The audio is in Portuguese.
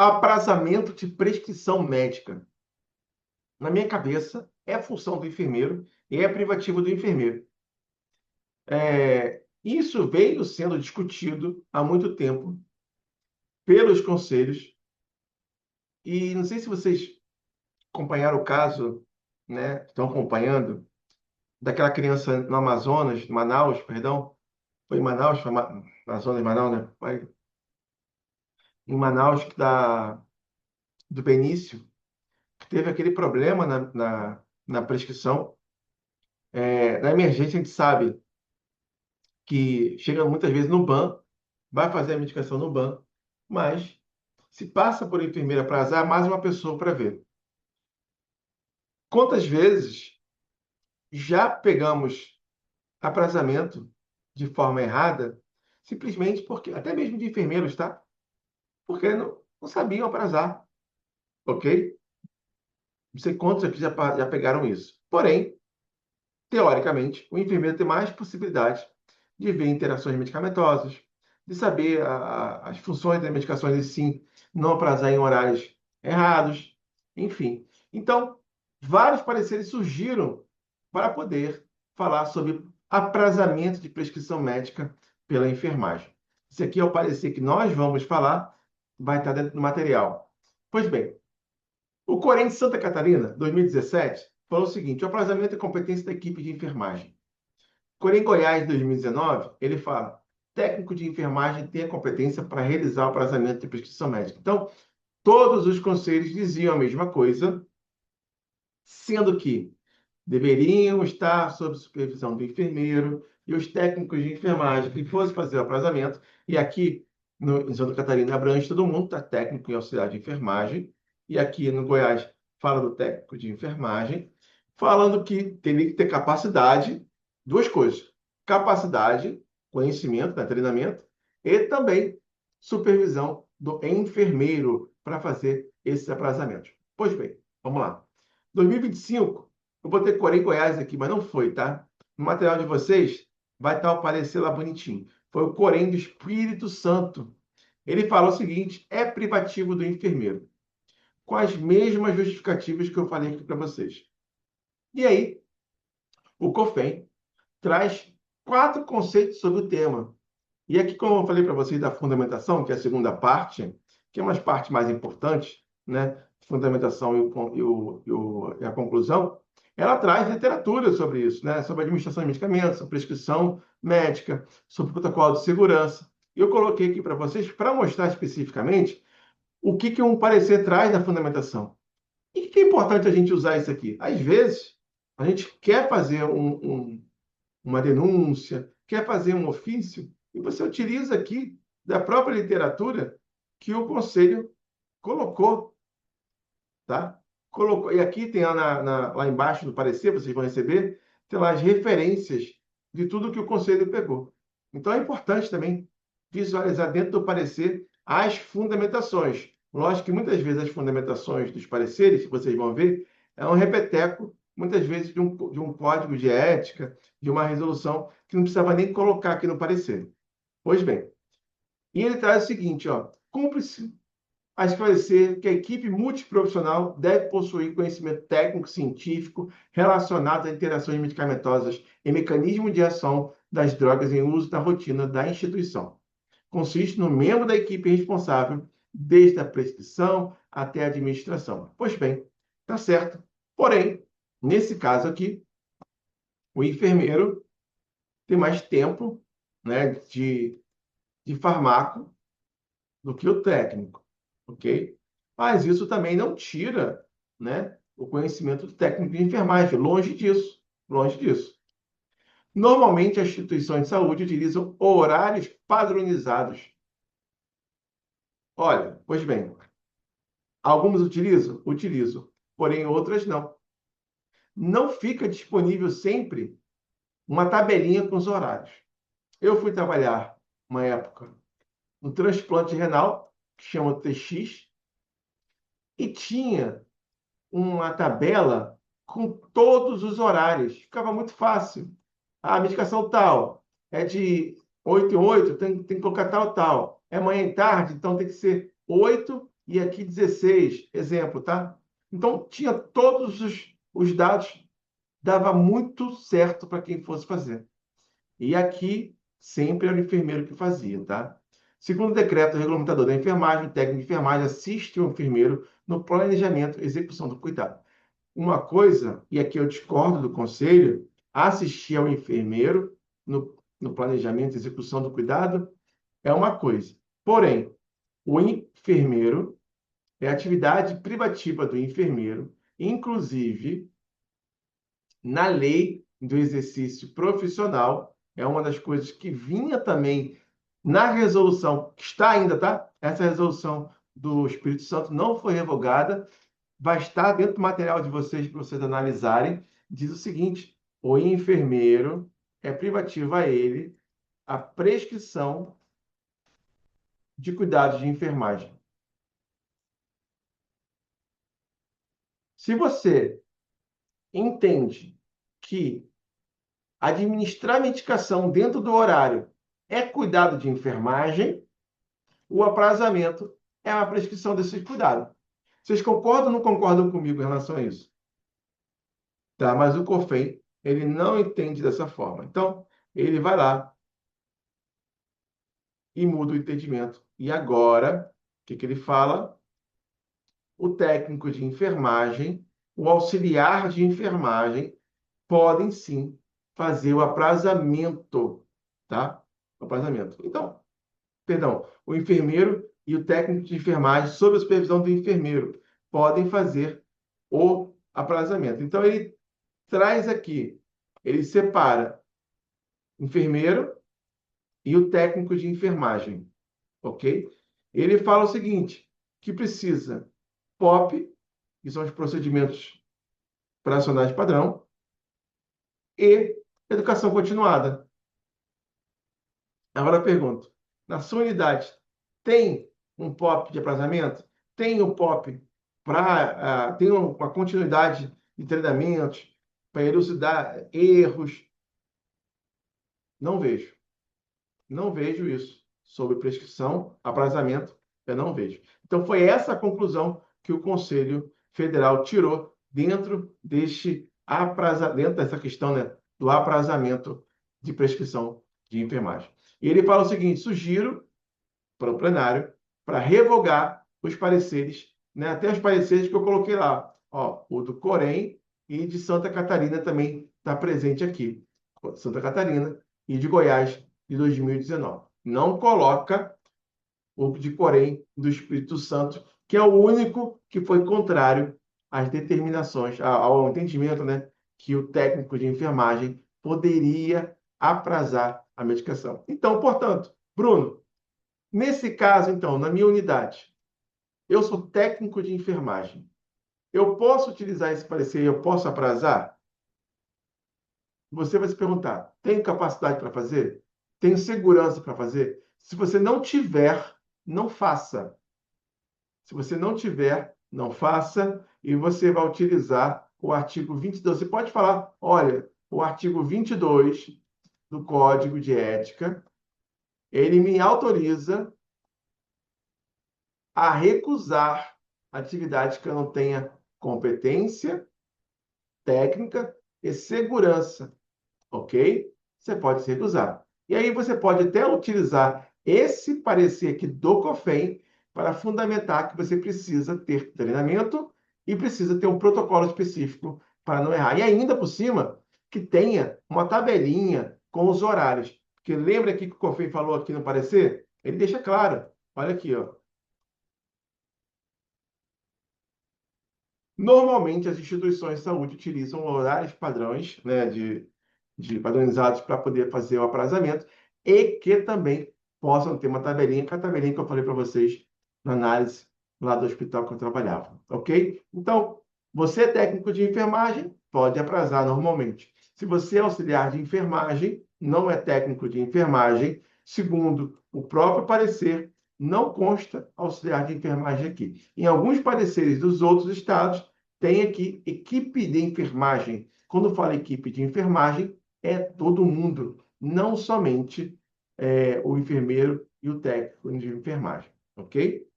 Aprazamento de prescrição médica. Na minha cabeça, é função do enfermeiro e é privativo do enfermeiro. Isso veio sendo discutido há muito tempo pelos conselhos e não sei se vocês acompanharam o caso, né? Estão acompanhando daquela criança no Amazonas, Manaus, perdão, foi em Manaus, foi Amazonas, Manaus, né? Foi em Manaus do Benício, que teve aquele problema na prescrição. Na emergência, a gente sabe que chega muitas vezes no BAN, vai fazer a medicação no BAN, mas se passa por enfermeira para azar, mais uma pessoa para ver. Quantas vezes já pegamos aprazamento de forma errada, simplesmente porque, até mesmo de enfermeiros, tá? Porque não sabiam aprazar, ok? Não sei quantos aqui já pegaram isso. Porém, teoricamente, o enfermeiro tem mais possibilidade de ver interações medicamentosas, de saber as funções das medicações e sim não aprazar em horários errados, enfim. Então, vários pareceres surgiram para poder falar sobre aprazamento de prescrição médica pela enfermagem. Esse aqui é o parecer que nós vamos falar, vai estar dentro do material. Pois bem, o Corém de Santa Catarina, 2017, falou o seguinte: o aprazamento é competência da equipe de enfermagem. Corém Goiás, 2019, ele fala: técnico de enfermagem tem a competência para realizar o aprazamento de prescrição médica. Então, todos os conselhos diziam a mesma coisa, sendo que deveriam estar sob supervisão do enfermeiro e os técnicos de enfermagem que fossem fazer o aprazamento. E aqui em Santa Catarina abrange todo mundo, tá? Técnico e auxiliar de enfermagem. E aqui no Goiás fala do técnico de enfermagem, falando que teria que ter capacidade, duas coisas: capacidade, conhecimento, né, treinamento, e também supervisão do enfermeiro para fazer esses aprazamentos. Pois bem, vamos lá. 2025, eu botei Corém Goiás aqui, mas não foi, tá? No material de vocês vai estar o parecer lá bonitinho. Foi o Corém do Espírito Santo. Ele fala o seguinte: é privativo do enfermeiro, com as mesmas justificativas que eu falei aqui para vocês. E aí, o COFEM traz 4 conceitos sobre o tema. E aqui, como eu falei para vocês da fundamentação, que é a segunda parte, que é uma das partes mais importantes, né? Fundamentação e a conclusão, ela traz literatura sobre isso, né? Sobre administração de medicamentos, sobre prescrição médica, sobre protocolo de segurança. E eu coloquei aqui para vocês para mostrar especificamente o que um parecer traz na fundamentação. E que é importante a gente usar isso aqui? Às vezes, a gente quer fazer uma denúncia, quer fazer um ofício, e você utiliza aqui da própria literatura que o conselho colocou, tá? Colocou, e aqui tem lá embaixo do parecer, vocês vão receber, tem lá as referências de tudo que o conselho pegou. Então é importante também visualizar dentro do parecer as fundamentações. Lógico que muitas vezes as fundamentações dos pareceres, que vocês vão ver, é um repeteco, muitas vezes de um código de ética, de uma resolução, que não precisava nem colocar aqui no parecer. Pois bem, e ele traz o seguinte, ó: cumpre-se a esclarecer que a equipe multiprofissional deve possuir conhecimento técnico científico relacionado a interações medicamentosas e mecanismo de ação das drogas em uso na rotina da instituição. Consiste no membro da equipe responsável desde a prescrição até a administração. Pois bem, tá certo. Porém, nesse caso aqui, o enfermeiro tem mais tempo, né, de farmaco do que o técnico, ok? Mas isso também não tira, né, o conhecimento do técnico de enfermagem, longe disso, longe disso. Normalmente, as instituições de saúde utilizam horários padronizados. Olha, pois bem, algumas utilizam? Utilizam, porém outras não. Não fica disponível sempre uma tabelinha com os horários. Eu fui trabalhar uma época no transplante renal, que chama TX, e tinha uma tabela com todos os horários. Ficava muito fácil. A medicação tal é de 8 em 8, tem que colocar tal, tal. É manhã e tarde, então tem que ser 8 e aqui 16, exemplo, tá? Então, tinha todos os dados, dava muito certo para quem fosse fazer. E aqui, sempre era o enfermeiro que fazia, tá? Segundo o decreto regulamentador da enfermagem, o técnico de enfermagem assiste o enfermeiro no planejamento e execução do cuidado. Uma coisa, e aqui eu discordo do conselho, assistir ao enfermeiro no planejamento e execução do cuidado é uma coisa. Porém, o enfermeiro é atividade privativa do enfermeiro, inclusive na lei do exercício profissional, é uma das coisas que vinha também na resolução, que está ainda, tá? Essa resolução do Espírito Santo não foi revogada, vai estar dentro do material de vocês para vocês analisarem. Diz o seguinte: o enfermeiro é privativo a ele a prescrição de cuidados de enfermagem. Se você entende que administrar medicação dentro do horário é cuidado de enfermagem, o aprazamento é a prescrição desse cuidado. Vocês concordam ou não concordam comigo em relação a isso? Tá? Mas o COFEM, ele não entende dessa forma. Então, ele vai lá e muda o entendimento. E agora, o que ele fala? O técnico de enfermagem, o auxiliar de enfermagem, podem sim fazer o aprazamento, tá? O aprazamento. Então, perdão, o enfermeiro e o técnico de enfermagem, sob a supervisão do enfermeiro, podem fazer o aprazamento. Então, ele traz aqui, ele separa enfermeiro e o técnico de enfermagem, ok? Ele fala o seguinte, que precisa POP, que são os procedimentos operacionais padrão, e educação continuada. Agora eu pergunto, na sua unidade, tem um POP de aprazamento? Tem um POP para... tem uma continuidade de treinamentos para elucidar erros? Não vejo. Não vejo isso. Sobre prescrição, aprazamento, eu não vejo. Então, foi essa a conclusão que o Conselho Federal tirou dentro dessa questão, né, do aprazamento de prescrição de enfermagem. E ele fala o seguinte: sugiro para o plenário para revogar os pareceres, né, até os pareceres que eu coloquei lá. Ó, o do Corém e de Santa Catarina também está presente aqui. Santa Catarina e de Goiás de 2019. Não coloca o de Corém do Espírito Santo, que é o único que foi contrário às determinações, ao entendimento, né, que o técnico de enfermagem poderia aprazar a medicação. Então, portanto, Bruno, nesse caso, então, na minha unidade, eu sou técnico de enfermagem. Eu posso utilizar esse parecer, eu posso aprazar? Você vai se perguntar: tenho capacidade para fazer? Tenho segurança para fazer? Se você não tiver, não faça. Se você não tiver, não faça, e você vai utilizar o artigo 22. Você pode falar: olha, o artigo 22 do Código de Ética, ele me autoriza a recusar atividades que eu não tenha competência técnica e segurança, ok? Você pode se recusar. E aí você pode até utilizar esse parecer aqui do COFEM para fundamentar que você precisa ter treinamento e precisa ter um protocolo específico para não errar. E ainda por cima, que tenha uma tabelinha com os horários. Porque lembra aqui que o COFEM falou aqui no parecer? Ele deixa claro. Olha aqui, ó. Normalmente, as instituições de saúde utilizam horários padrões, né, de padronizados para poder fazer o aprazamento e que também possam ter uma tabelinha, que é a tabelinha que eu falei para vocês na análise lá do hospital que eu trabalhava, ok? Então, você é técnico de enfermagem, pode aprazar normalmente. Se você é auxiliar de enfermagem, não é técnico de enfermagem, segundo o próprio parecer, não consta auxiliar de enfermagem aqui. Em alguns pareceres dos outros estados, tem aqui equipe de enfermagem. Quando fala equipe de enfermagem, é todo mundo, não somente o enfermeiro e o técnico de enfermagem, ok?